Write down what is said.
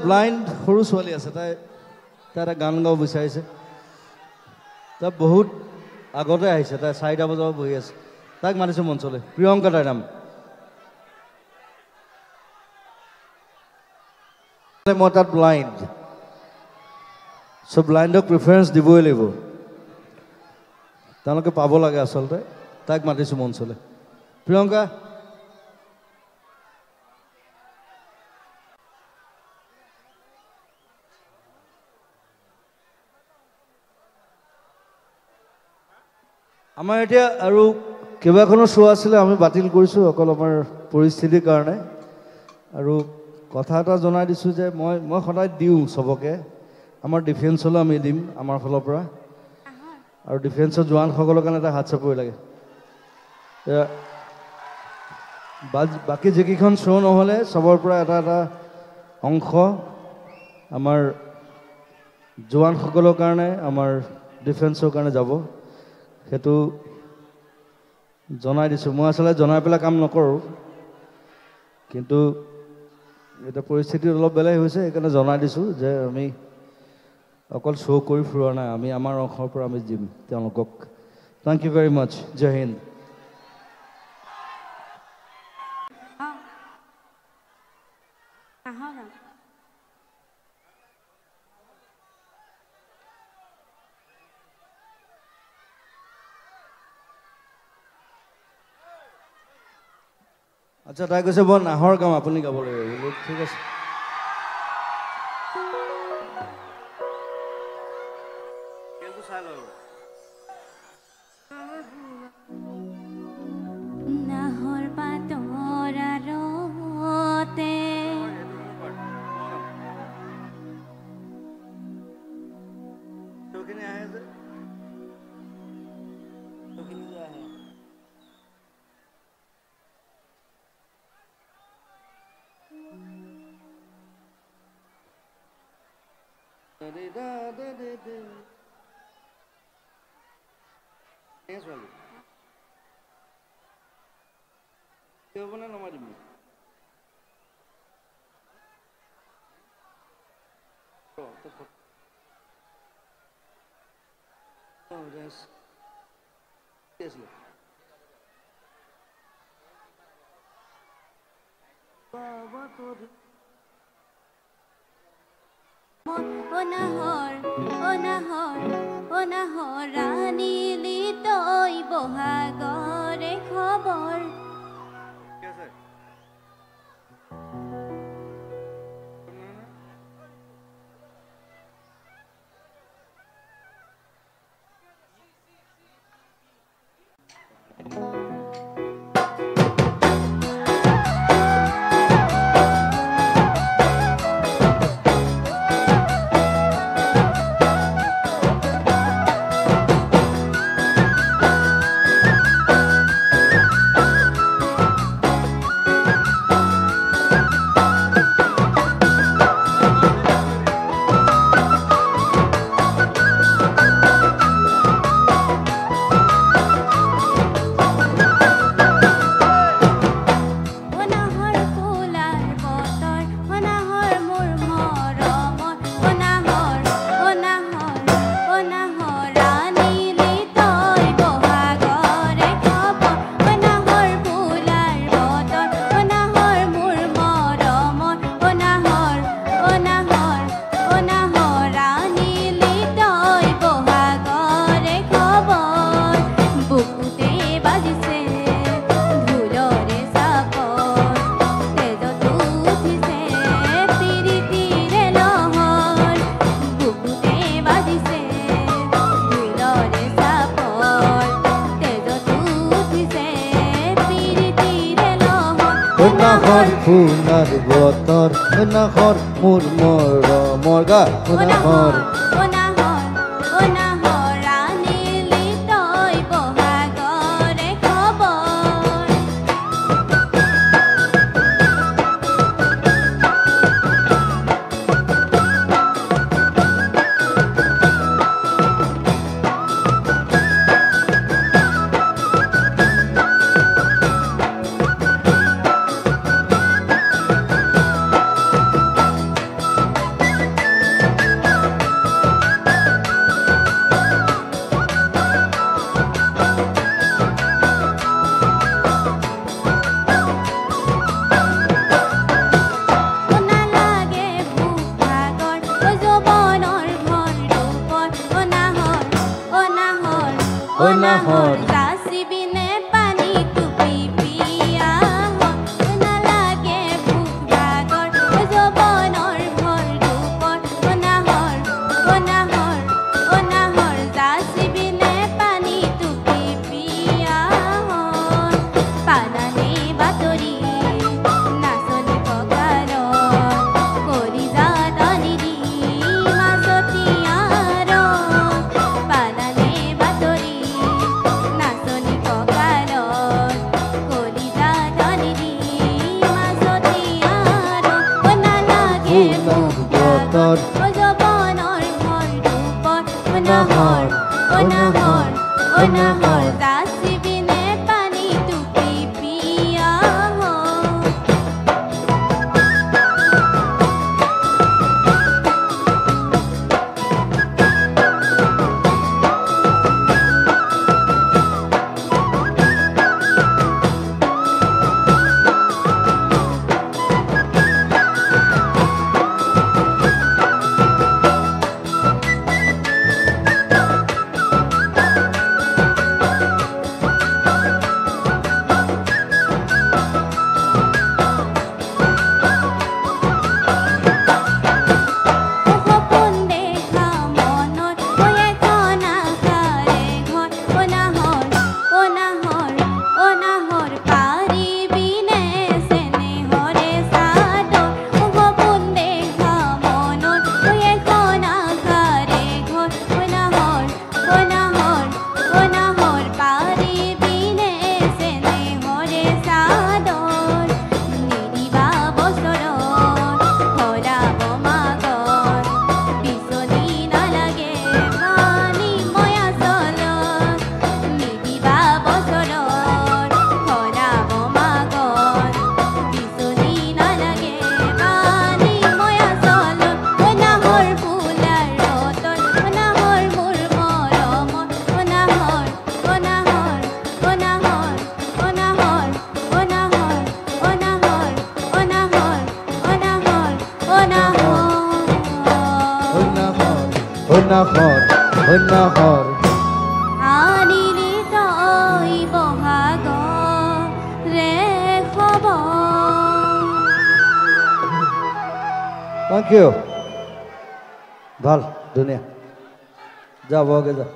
blind সৰু ছোৱালী আছে তাই এটা গান গাব বিচাৰিছে তাই বহুত আগতে আহিছে তাই 4টা বজাৰ বহি আছে তাক মাতিছোঁ মঞ্চলৈ প্ৰিয়ংকা তাইৰ নাম মই তাত ব্লাইণ্ড চ' ব্লাইণ্ডক প্ৰিফাৰেঞ্চ দিবই লাগিব তেওঁলোকে পাব লাগে আচলতে তাক মাতিছোঁ মঞ্চলৈ প্ৰিয়ংকা আমাৰ এতিয়া আৰু কেইবাখনো শ্ব' আছিলে আমি বাতিল কৰিছোঁ অকল আমাৰ পৰিস্থিতিৰ কাৰণে আৰু কথা এটা জনাই দিছোঁ যে মই সদায় দিওঁ চবকে আমাৰ ডিফেন্সলৈ আমি দিম আমাৰ ফালৰ পৰা আৰু ডিফেন্সৰ জোৱানসকলৰ কাৰণে এটা হাত চাপৰি লাগে বাকী যিকেইখন শ্ব' নহ'লে চবৰ পৰা এটা এটা অংশ আমাৰ জোৱানসকলৰ কাৰণে আমাৰ ডিফেন্সৰ কাৰণে যাব সেইটো জনাই দিছোঁ মই আচলতে জনাই পেলাই কাম নকৰোঁ কিন্তু এতিয়া পৰিস্থিতি অলপ বেলেগ হৈছে সেইকাৰণে জনাই দিছোঁ যে আমি অকল শ্ব' কৰি ফুৰা নাই আমি আমাৰ অংশৰ পৰা আমি দিম তেওঁলোকক থেংক ইউ ভেৰি মাছ জয় হিন্দ আচ্ছা তাই কৈছে বৰ নাহৰ গাম আপুনি গাব লাগিব বোলো ঠিক আছে নাহৰ পাতৰ আৰতে অনাহৰ ৰাণীলি তই বহাগৰে খবৰ নাহৰ ফুলাৰ বতৰ নাহৰ মোৰ মৰমৰ গা নাহৰ ৰাণীলি তই বহাগৰে খবৰ অনাহৰ যাচিবিনে পানী টুপি পিয়া নালাগে ভোক ভাগৰ যৌৱনৰ ভৰ ৰূপৰ অনাহৰ অনাহৰ অনাহৰ যাচিবিনে পানী টুপি পিয়া পালানে বাতৰি নাচনি কঁকালত কৰি যাতনি দি মাছতিয়াৰ পালানে বাতৰি নাচনি কঁকালত কৰি যাতনি দি মাছতিয়াৰ নালাগে ভোক ভাগৰ যৌৱনৰ ভৰ ৰূপৰ অনাহৰ অনাহৰ অনাহৰ যাচিবিনে পানী টুপি পিয়া সপোন দেখা মনত হৈ এখন আশাৰে ঘৰ অনাহৰ অনাহৰ অনাহৰ পাৰিবিনে চেনেহৰে চাদৰ সপোন দেখা মনত হৈ এখন আশাৰে ঘৰ অনাহৰ অনাহৰ অনাহৰ পাৰিবিনে চেনেহৰে চাদৰ নিদিবা বছৰত ভৰাব মাগত বিচনী নালাগে পানী ময়া চলত নিদিবা বছৰত ভৰাব মাগত বিচনী নালাগে পানী ময়া চলত অনাহৰ ফুলাৰ ৰতন অনাহৰ মোৰ মৰমত অনাহৰ অনাহৰ অনাহৰ অনাহৰ অনাহৰ অনাহৰ অনাহৰ অনাহৰ অনাহৰ অনাহৰ অনাহৰ আনিলি তই বহাগৰে খবৰ থেংক ইউ ভাল ধুনীয়া যা বহকে যা